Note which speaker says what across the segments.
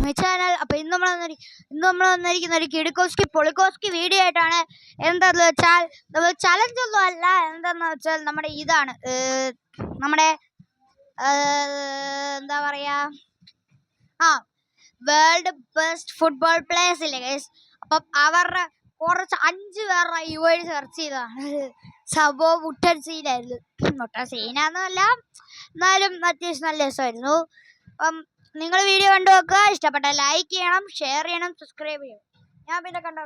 Speaker 1: My channel. അപ്പോൾ ഇന്ന് നമ്മൾ വന്നിരിക്കുന്ന ഒരു കിടുക്കോസ്കി പൊളിക്കോസ്കി വീഡിയോ ആയിട്ടാണ്. എന്താണെന്ന് വെച്ചാൽ നമ്മൾ ചലഞ്ച് ഒന്നും അല്ല. എന്താണെന്ന് വെച്ചാൽ നമ്മുടെ ഇതാണ് നമ്മുടെ എന്താ പറയുക, വേൾഡ് ബെസ്റ്റ് ഫുട്ബോൾ പ്ലേയേഴ്സ് ഇല്ലേ ഗൈസ്. അപ്പം അവരുടെ കുറച്ച് 5 പേരുടെ UID സെർച്ച് ചെയ്തതാണ്. സംഭവം മുട്ടൻ സീനായിരുന്നു. മുട്ടൻ സീനാന്നല്ല, എന്നാലും അത്യാവശ്യം നല്ല രസമായിരുന്നു. അപ്പം നിങ്ങൾ വീഡിയോ കണ്ടു നോക്കുക. ഇഷ്ടപ്പെട്ട ലൈക്ക് ചെയ്യണം, ഷെയർ ചെയ്യണം, സബ്സ്ക്രൈബ് ചെയ്യണം. ഞാൻ പിന്നെ കണ്ടോ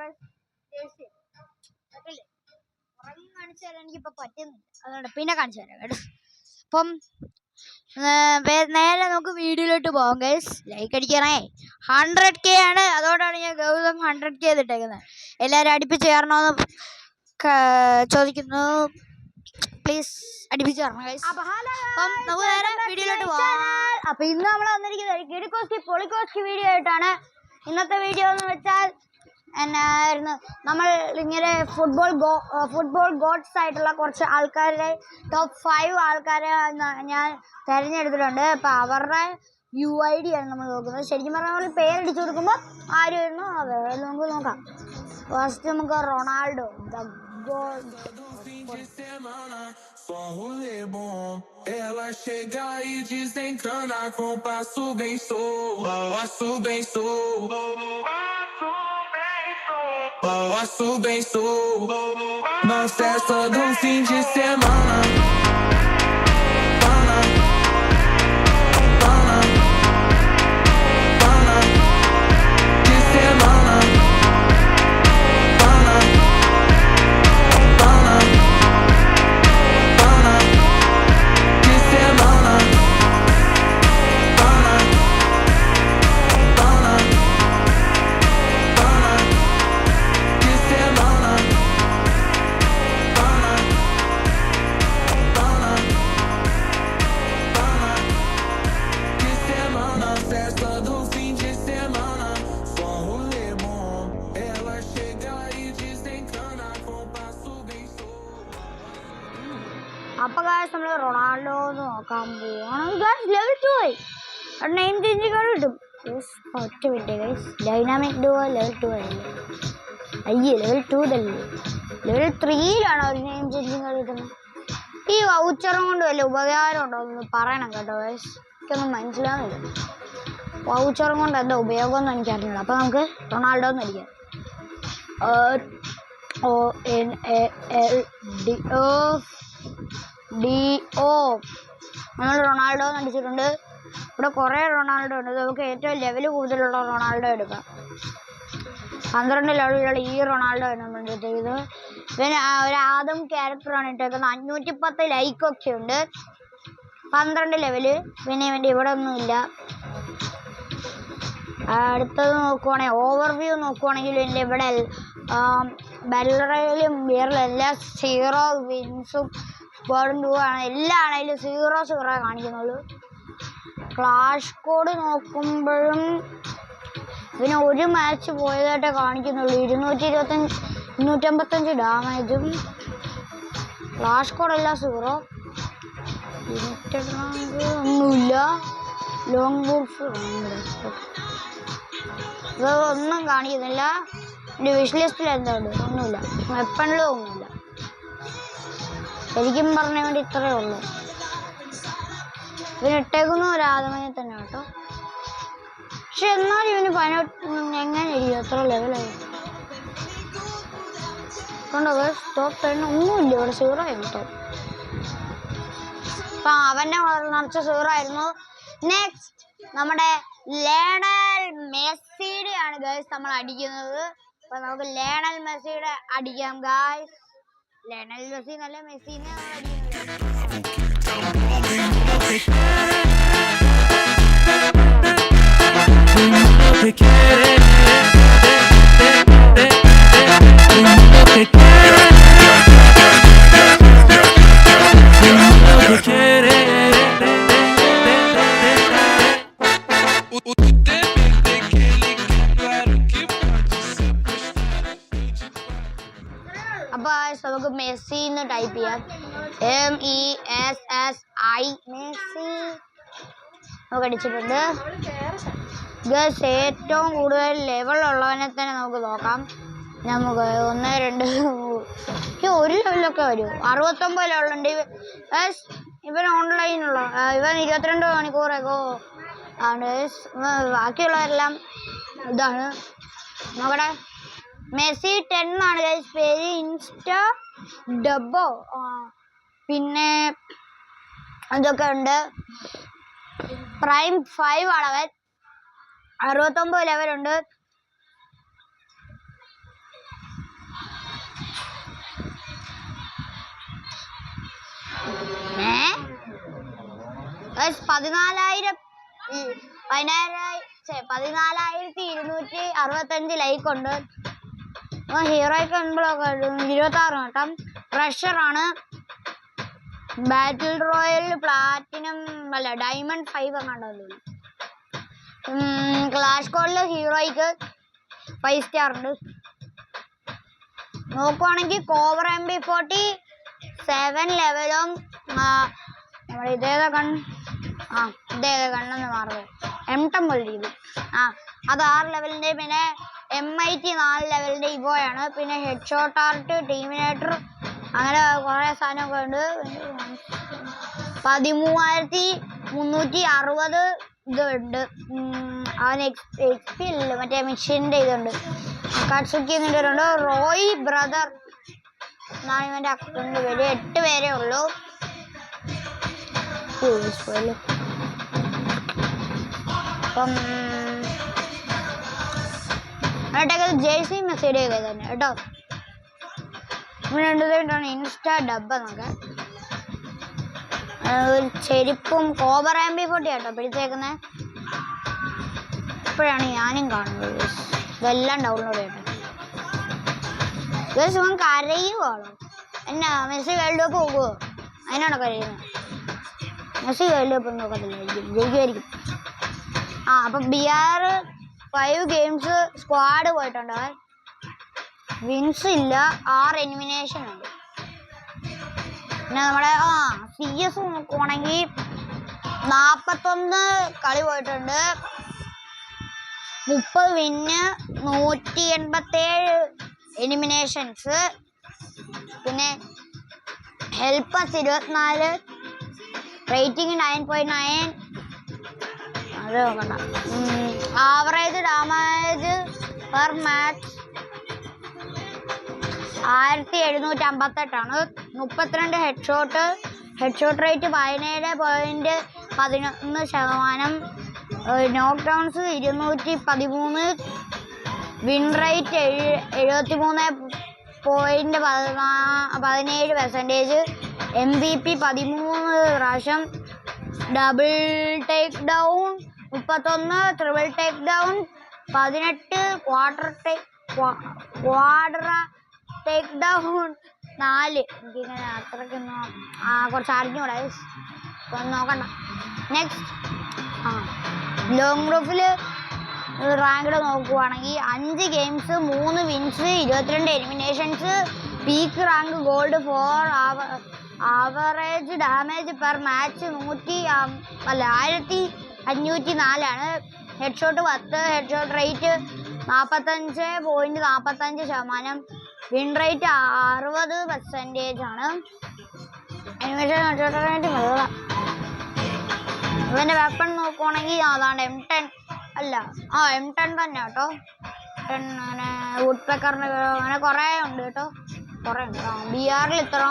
Speaker 1: കാണിച്ചു തരാൻ എനിക്കിപ്പോൾ പറ്റുന്നില്ല, അതുകൊണ്ട് പിന്നെ കാണിച്ചു തരാം കേട്ടോ. അപ്പം നേരെ നമുക്ക് വീഡിയോയിലോട്ട് പോകാം ഗൈസ്. ലൈക്ക് അടിക്കണേ. 100K ആണ്, അതുകൊണ്ടാണ് ഞാൻ ഗൗതം 100K ചെയ്തിട്ടേക്കുന്നത്. എല്ലാവരും അടുപ്പിച്ച് കയറണമെന്ന് ചോദിക്കുന്നു. പ്ലീസ് അടുപ്പിച്ച് കയറണം ഗൈസ്. അപ്പം നമുക്ക് നേരെ വീഡിയോയിലോട്ട് പോകാം. അപ്പം ഇന്ന് നമ്മൾ വന്നിരിക്കുന്നത് കിടുക്കോസ്കി പൊളിക്കോസ്കി വീഡിയോ ആയിട്ടാണ്. ഇന്നത്തെ വീഡിയോ എന്ന് വെച്ചാൽ എന്നായിരുന്നു, നമ്മൾ ഇങ്ങനെ ഫുട്ബോൾ ഗോഡ്സ് ആയിട്ടുള്ള കുറച്ച് ആൾക്കാരുടെ ടോപ്പ് 5 ആൾക്കാരെ ഞാൻ തിരഞ്ഞെടുത്തിട്ടുണ്ട്. അപ്പം അവരുടെ UID ആണ് നമ്മൾ നോക്കുന്നത്. ശരിക്കും പറഞ്ഞാൽ നമ്മൾ പേരടിച്ചു കൊടുക്കുമ്പോൾ ആര് വരുന്നു അതെ നമുക്ക് നോക്കാം. ഫസ്റ്റ് നമുക്ക് Ronaldo, the God.
Speaker 2: Ela chega e desencana com passo bem passo bem na festa do fim de semana.
Speaker 1: അപ്പൊ നമ്മൾ റൊണാൾഡോ നോക്കാൻ പോവാണ്. ലെവൽ 2 ആയി. നെയിം ചേഞ്ച് കിട്ടും. ഒറ്റ minute guys. Dynamic duo level 2 ആയില്ലേ? അയ്യേ ലെവൽ 2 തന്നെ. ലെവൽ 3യിലാണോ ഒരു നെയിം ചേഞ്ചിങ് കിട്ടുന്നത്? ഈ വൗച്ചറും കൊണ്ട് വല്ല ഉപകാരം ഉണ്ടോ എന്ന് പറയണം കേട്ടോ ഗൈസ്. എനിക്കൊന്നും മനസ്സിലാവുന്നില്ല. വൗച്ചറും കൊണ്ട് എന്താ ഉപയോഗം എന്ന് എനിക്ക് അറിഞ്ഞില്ല. അപ്പം നമുക്ക് റൊണാൾഡോ എന്ന് അടിക്കാം. RONALDO. നമ്മൾ റൊണാൾഡോ എന്ന് അടിച്ചിട്ടുണ്ട്. ഇവിടെ കുറേ റൊണാൾഡോ ഉണ്ട്. നമുക്ക് ഏറ്റവും ലെവൽ കൂടുതലുള്ള റൊണാൾഡോ എടുക്കാം. 12 ലെവലിലുള്ള ഈ റൊണാൾഡോ ആണ് നമ്മൾ എടുത്തത്. പിന്നെ ഒരു ആദം ക്യാരക്ടറാണ് ഇട്ടേക്കുന്നത്. 510 ലൈക്കൊക്കെ ഉണ്ട്. 12 ലെവല്. പിന്നെ ഇവൻ്റെ ഇവിടെ ഒന്നുമില്ല. അടുത്തത് നോക്കുവാണെങ്കിൽ ഓവർവ്യൂ നോക്കുവാണെങ്കിൽ എൻ്റെ ഇവിടെ ബെല്ലറയിലും ബിയറിലും എല്ലാം 0 വിൻസും ഗോൾഡൻ 2 ആണ്. എല്ലാം ആണെങ്കിലും 0 കാണിക്കുന്നുള്ളൂ. ക്ലാഷ് കോഡ് നോക്കുമ്പോഴും പിന്നെ ഒരു മാച്ച് പോയതായിട്ടേ കാണിക്കുന്നുള്ളൂ. 255 ഡാമേജും. ക്ലാഷ് കോഡെല്ലാം 0. ലിമിറ്റഡ് റാങ്ക് ഒന്നുമില്ല. ലോങ് ബൂട്ട്സ് ഒന്നും കാണിക്കുന്നില്ല. എൻ്റെ വിഷ് ലിസ്റ്റിൽ എന്താ ഉണ്ട്? ഒന്നുമില്ല. വെപ്പണിലും ഒന്നുമില്ല. ശരിക്കും പറഞ്ഞ വേണ്ടി ഇത്രയേ ഉള്ളൂ. ഇവനിട്ടേക്കുന്ന ഒരു ആദമനെ തന്നെ കേട്ടോ. പക്ഷെ എന്നാലും ഇവന് 18 എങ്ങനെ ഇരിക്കും? എത്ര ലെവലായി കണ്ടോ? ടോപ്പ് 10 ഒന്നുമില്ല. ഇവിടെ 0 ആയിരുന്നു കേട്ടോ. അപ്പം അവൻ്റെ നിറച്ച 0 ആയിരുന്നു. നെക്സ്റ്റ് നമ്മുടെ ലയണൽ മെസ്സിയുടെയാണ് ഗൈസ് നമ്മൾ അടിക്കുന്നത്. അപ്പം നമുക്ക് ലയണൽ മെസ്സിയുടെ അടിക്കാം ഗൈസ്. ലയണൽ മെസ്സി നല്ല മെസ്സിനെ നമുക്ക് മെസ്സി എന്ന് ടൈപ്പ് ചെയ്യാം. MESSI മെസ്സി നമുക്ക് അടിച്ചിട്ടുണ്ട്. ഗസ് ഏറ്റവും കൂടുതൽ ലെവൽ ഉള്ളവനെ തന്നെ നമുക്ക് നോക്കാം. നമുക്ക് 1 2 ഒരു ലെവലൊക്കെ വരും. 69 ലെവലുണ്ട്. ഇവൻ ഓൺലൈനുള്ള ഇവൻ 22 മണിക്കൂറൊക്കെ ആണ്. ബാക്കിയുള്ളവരെല്ലാം ഇതാണ്. നോക്കട്ടെ, മെസ്സി 10 ആണ് ഗൈസ് പേര്. ഇൻസ്റ്റ ഡബ്ബോ പിന്നെ ഇതൊക്കെ ഉണ്ട്. പ്രൈം 5 ആണ് അവൻ. 69 ലെവലുണ്ട്. ഗൈസ് 14,265 ലൈക്ക് ഉണ്ട്. ഹീറോയ്ക്ക് 26 കേട്ടോ. പ്രഷറാണ്. ബാറ്റിൽ റോയൽ പ്ലാറ്റിനം അല്ല ഡയമണ്ട് 5 എങ്ങാണ്ടല്ലോ. ക്ലാഷ് കോഡിൽ ഹീറോയ്ക്ക് 5 സ്റ്റാർ ഉണ്ട്. നോക്കുവാണെങ്കിൽ കോവർ MP47 ലെവലും നമ്മുടെ ഇതേതാ കണ്ണെന്ന് മാറുന്നത് M10 പോലെ അത് 6 ലെവലിൻ്റെ. പിന്നെ MIT 4 ലെവലിൻ്റെ ഇവോയാണ്. പിന്നെ ഹെഡ് ഷോട്ട് ആർട്ട്, ടീമിനേറ്റർ, അങ്ങനെ കുറേ സാധനമൊക്കെ ഉണ്ട്. 13,360 ഇതുണ്ട്. അവന് XP ഇല്ല, മറ്റേ മെഷീൻ്റെ ഇതുണ്ട്. കട്സുക്കി എന്നിട്ടുണ്ട്. റോയ് ബ്രദർ എന്നാണ് ഇവൻ്റെ അക്കൗണ്ട് പേര്. 8 പേരേ ഉള്ളൂ. അപ്പം ജേഴ്സി മെസ്സേജ് തന്നെ കേട്ടോ. രണ്ടുപേരാണ് ഇൻസ്റ്റ ഡബ്ബ നോക്കാൻ. ചെരുപ്പും കോബർ MP40 കേട്ടോ പിടിച്ചേക്കുന്നത്. ഇപ്പോഴാണ് ഞാനും കാണുന്നത്. ഇതെല്ലാം ഡൗൺലോഡ് ചെയ്യട്ടെ. ഇവൻ കരയുവാണോ? എന്നാ മെസ്സി വേൾഡ് കപ്പ് പോകുമോ? അതിനാണോ കരയുന്നത്? മെസ്സി വേൾഡ് കപ്പ് നോക്കത്തില്ലായിരിക്കും, ജയിക്കുമായിരിക്കും. അപ്പം BR 5 ഗെയിംസ് സ്ക്വാഡ് പോയിട്ടുണ്ട്. വിൻസ് ഇല്ല, 6 എലിമിനേഷൻ ഉണ്ട്. പിന്നെ നമ്മുടെ CS നോക്കുവാണെങ്കിൽ 41 കളി പോയിട്ടുണ്ട്. 30 വിന്ന്, 187 എലിമിനേഷൻസ്. പിന്നെ ഹെൽപ്പസ് 24, റേറ്റിംഗ് 9.9. അത് നോക്കണ്ട. Average damage per match 1758. 32 head shot rate 17.11%. നോക്ക് ഡൗൺസ് 213. Win rate 73.17%. MVP 13 പ്രാവശ്യം. Double take down 31, triple take down 18, quadra take down 4. എനിക്കിങ്ങനെ അത്രയ്ക്കൊന്നും കുറച്ച് അറിഞ്ഞൂടാ, നോക്കണ്ട. നെക്സ്റ്റ് ലോങ് റൂഫിൽ റാങ്ക്ഡ് നോക്കുവാണെങ്കിൽ 5 games, 3 wins, 22 eliminations. Peak rank gold 4. Average damage per match 1504. Headshot 10. Head shot rate 45.45%. Win rate 60% ആണ്. Animation head shot rate നല്ല. ഇവൻ്റെ weapon നോക്കുവാണെങ്കിൽ അതാണ് M10 അല്ല M10 തന്നെ കേട്ടോ. 10 അങ്ങനെ വുഡ് പെക്കറിന് അങ്ങനെ കുറേ ഉണ്ട് കേട്ടോ, കുറേ ഉണ്ട്. BRൽ ഇത്ര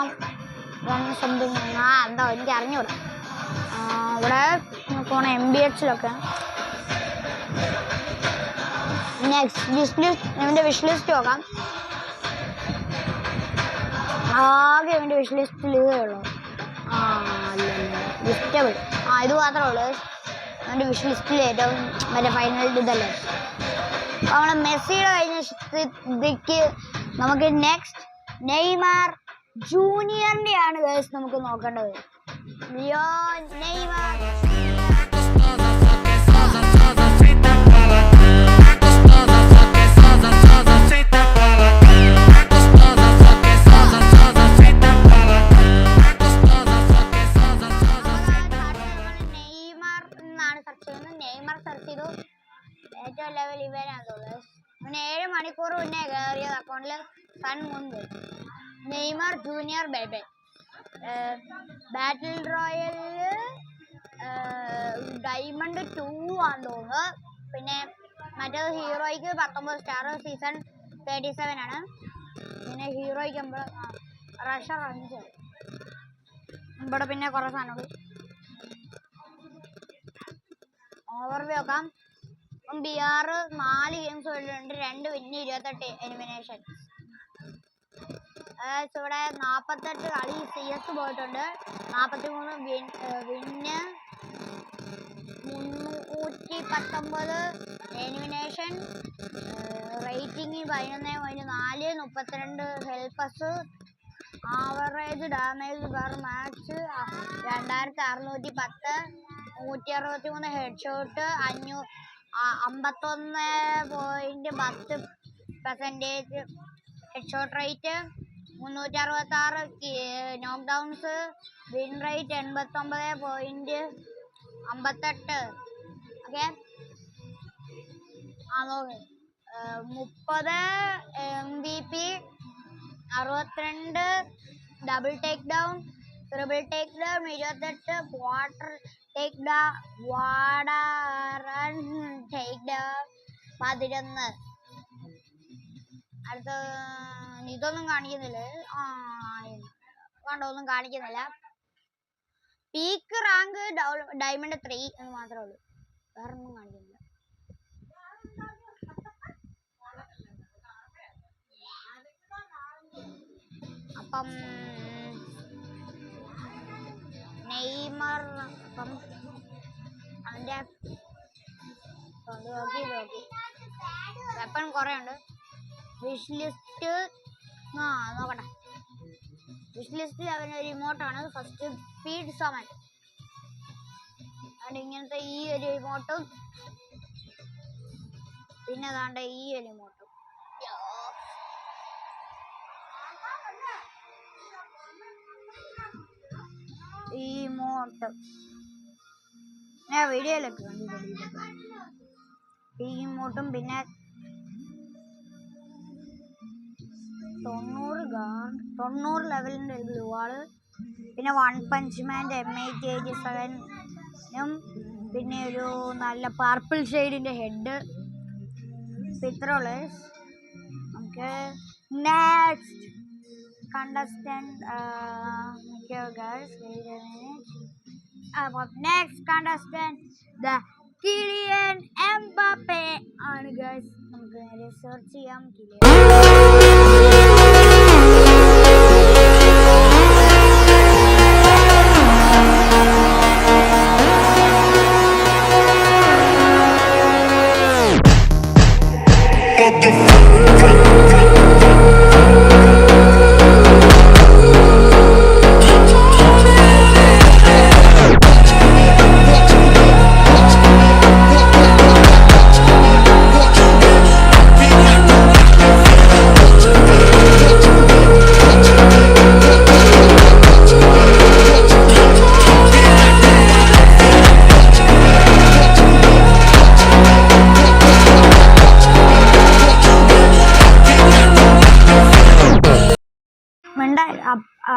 Speaker 1: സംതിങ് എന്താ എനിക്ക് അറിഞ്ഞൂടാ. ഇവിടെ നോക്കുവാണ് MBHലൊക്കെ. നെക്സ്റ്റ് ഇവൻ്റെ വിഷ് ലിസ്റ്റ് നോക്കാം. ആകെ ഇവൻ്റെ വിഷ് ലിസ്റ്റിൽ ഇതേ ഉള്ളൂ. ലിസ്റ്റബിൾ ഇത് മാത്രമേ ഉള്ളൂ അവൻ്റെ വിഷ് ലിസ്റ്റിൽ. ഏറ്റവും മറ്റേ ഫൈനൽ ഇതല്ലേ. അപ്പോൾ നമ്മൾ മെസ്സിയുടെ കഴിഞ്ഞ സ്ഥിതിക്ക് നമുക്ക് നെക്സ്റ്റ് നെയ്മർ ജൂനിയറിൻ്റെയാണ് ഗൈസ് നമുക്ക് നോക്കേണ്ടത്. നെയ്മർ ഏറ്റവും ലെവൽ ഇവനാണ് തോന്നുന്നത്. ഇവന് 7 മണിക്കൂർ മുന്നേ കയറിയത് അക്കൗണ്ടിൽ സൺ മുൻപ്. നെയ്മർ ജൂനിയർ ബേബെ ബാറ്റിൽ റോയലില് ഡയമണ്ട് 2 ആണെന്ന് തോന്നുന്നു. പിന്നെ മറ്റേത് ഹീറോയ്ക്ക് 19 സ്റ്റാർ സീസൺ 37 ആണ്. പിന്നെ ഹീറോയ്ക്ക് റഷർ 5. ഇവിടെ പിന്നെ കുറെ സാധനങ്ങൾ ഓവർവ്യൂ നോക്കാം. BR 4 ഗെയിംസ് കളിച്ചിട്ടുണ്ട്, 2 വിന്ന് 28 എലിമിനേഷൻ. ഇവിടെ 48 കളി CS പോയിട്ടുണ്ട്, 43 win 319 elimination. Rating 11.4, 32 helps. Average damage per match 2610, 163 head shot, 51.10% head shot rate, 366 knock downs, win rate 89.58. Okay, 30 MVP, 62 double take down, triple take down 28, quarter take down, വാടറൺ take down 11. അടുത്ത ഇതൊന്നും കാണിക്കുന്നില്ല, ഒന്നും കാണിക്കുന്നില്ല. Peak rank diamond 3 എന്ന് മാത്രമേ ഉള്ളൂ, വേറൊന്നും കാണിക്കുന്നില്ല. അപ്പം നെയ്മർ അതിന്റെ വെപ്പൺ കുറെ ഉണ്ട്. വിഷ് ലിസ്റ്റ് നോക്കട്ടെ. വിഷ് ലിസ്റ്റിൽ അവനൊരു ഇമോട്ടാണ് ഫസ്റ്റ് സ്പീഡ് സമൻ. അതുകൊണ്ട് ഇങ്ങനത്തെ ഈ ഒരു ഇമോട്ടും പിന്നെ അതാണ്ട് ഈ ഒരു ഇമോട്ടും. ഈ ഇമോട്ട് ഞാൻ വീഡിയോയിലൊക്കെ കണ്ടിട്ടുണ്ട്. ഈ ഇമോട്ടും പിന്നെ 90 ലെവലിൻ്റെ ഒരു ഗ്ലൂ വാള്, പിന്നെ വൺ പഞ്ച് മാൻ്റെ M887, പിന്നെ ഒരു നല്ല പർപ്പിൾ ഷെയ്ഡിൻ്റെ ഹെഡ്. ഇത്രയുള്ളൂ. നമുക്ക് next contestant guys, wait a minute. Next contestant the Kylian Mbappe ആണ് guys. നമുക്ക് സെർച്ച് ചെയ്യാം.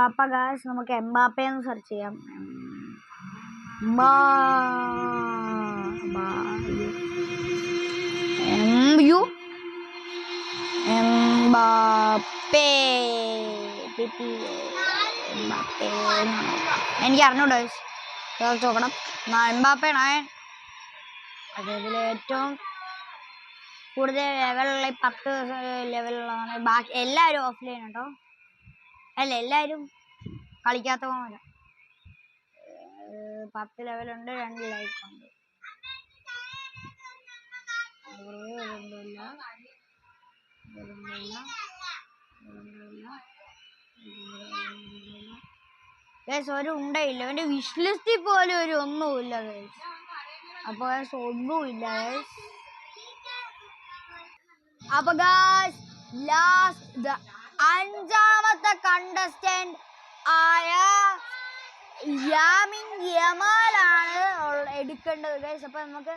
Speaker 1: അപ്പൊ ഗായ്സ് നമുക്ക് എംബാപ്പെ എന്ന് സെർച്ച് ചെയ്യാം. എനിക്ക് അറിഞ്ഞൂടാ, നോക്കണം. എംബാപ്പയാണ് അതിൽ ഏറ്റവും കൂടുതൽ ലെവലുള്ള 10 ലെവലുള്ളതാണ്. ബാക്കി എല്ലാവരും ഓഫ്ലൈൻ കേട്ടോ, അല്ല എല്ലാവരും കളിക്കാത്ത പോലെ. 10 ലെവലുണ്ട്, 2 ലൈക്ക് ഉണ്ട്. ഒരു ഉണ്ടയില്ല, അവന്റെ വിഷ് ലിസ്റ്റിൽ പോലും ഒരു ഒന്നുമില്ല ഗൈസ്. അപ്പൊ ഒന്നുമില്ല ഗൈസ്. അപ്പൊ ഗൈസ് ലാസ്റ്റ് 5ാമത്തെ കണ്ടസ്റ്റന്റ് ആയ യാമിൻ യമാലാണ് എടുക്കേണ്ടത് ഗൈസ്. അപ്പൊ നമുക്ക്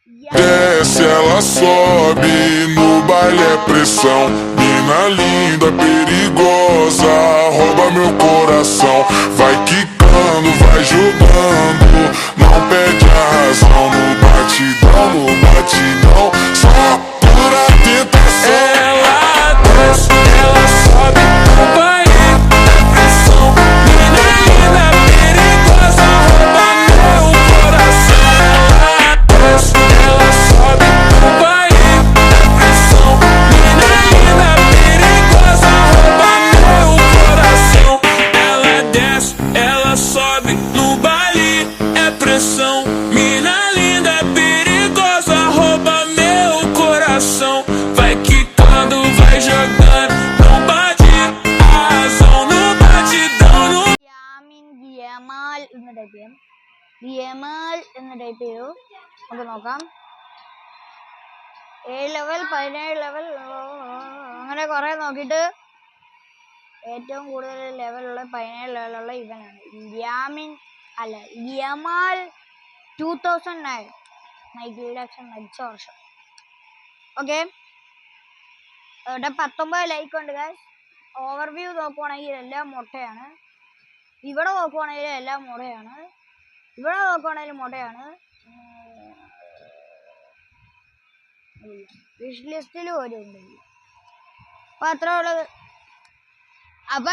Speaker 2: Desce, ela sobe, no baile é pressão. Mina linda, perigosa, rouba meu coração. Vai quicando, vai jogando, não perde a razão. No batidão, só pura tentação. Ela desce, ela sobe, no baile é pressão. Mina linda, perigosa, rouba meu coração. Ela desce, ela sobe, no baile é pressão. Mina linda, perigosa, rouba meu coração. Ela desce, ela sobe, no baile é pressão. Mina linda, perigosa, rouba meu coração. Vai quicando, vai jogando, não bate a razão. No batidão, no
Speaker 1: Yamal എന്ന് type ചെയ്യാം. Yamal എന്ന് type ചെയ്തു. നമുക്ക് നോക്കാം. 7 level 17 level അങ്ങനെ കുറെ നോക്കിയിട്ട് ഏറ്റവും കൂടുതൽ ലെവലുള്ള 17 ലെവലുള്ള ഇവനാണ് യാമിൻ അല്ല യമാൽ 2009 മൈക്കിൾ ജാക്സൺ മരിച്ച വർഷം. ഓക്കെ, ഇവിടെ 19 ലൈക്ക് ഉണ്ട് ഗൈസ്. ഓവർവ്യൂ നോക്കുവാണെങ്കിൽ എല്ലാം മുട്ടയാണ്. ഇവിടെ നോക്കുവാണെങ്കിൽ എല്ലാം മുടയാണ്. ഇവിടെ നോക്കുവാണെങ്കിൽ മുടയാണ്. വിഷ് ലിസ്റ്റിൽ പോലും ഉണ്ടില്ല. അപ്പൊ അത്ര ഉള്ളത്. അപ്പൊ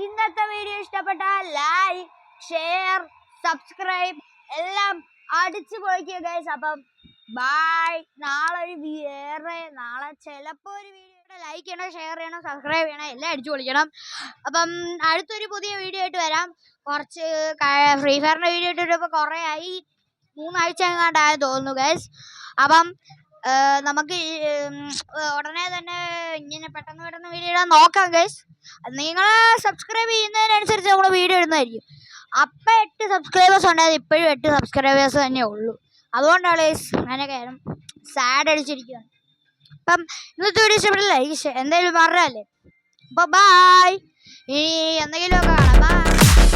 Speaker 1: ഇന്നത്തെ വീഡിയോ ഇഷ്ടപ്പെട്ടാൽ ലൈക്ക്, ഷെയർ, സബ്സ്ക്രൈബ് എല്ലാം അടിച്ചു പൊളിക്കുക ഗൈസ്. അപ്പം ബൈ. നാളെ ചിലപ്പോ ഒരു വീഡിയോ ലൈക്ക് ചെയ്യണം, ഷെയർ ചെയ്യണം, സബ്സ്ക്രൈബ് ചെയ്യണം, എല്ലാം അടിച്ചു പൊളിക്കണം. അപ്പം അടുത്തൊരു പുതിയ വീഡിയോ ആയിട്ട് വരാം. കുറച്ച് ഫ്രീ ഫയറിന്റെ വീഡിയോ ഇട്ടിട്ട് കുറെ ആയി, 3 ആഴ്ച എങ്ങാണ്ടായെന്ന് തോന്നുന്നു ഗൈസ്. അപ്പം നമുക്ക് ഉടനെ തന്നെ ഇങ്ങനെ പെട്ടെന്ന് വീഡിയോ ഇടാൻ നോക്കാം ഗൈസ്. നിങ്ങൾ സബ്സ്ക്രൈബ് ചെയ്യുന്നതിനനുസരിച്ച് നമ്മൾ വീഡിയോ ഇടുന്നതായിരിക്കും. അപ്പം 8 സബ്സ്ക്രൈബേഴ്സ് ഉണ്ടായത്, ഇപ്പോഴും 8 സബ്സ്ക്രൈബേഴ്സ് തന്നെ ഉള്ളൂ. അതുകൊണ്ടാണ് ഗൈസ് അങ്ങനെ കാര്യം സാഡ് അടിച്ചിരിക്കുകയാണ്. അപ്പം ഇന്നത്തെ വീഡിയോ ഇഷ്ടപ്പെട്ടില്ല, എന്തായാലും പറഞ്ഞല്ലേ. അപ്പോൾ ബൈ. ഇനി എന്തെങ്കിലുമൊക്കെ കാണാം. ബൈ.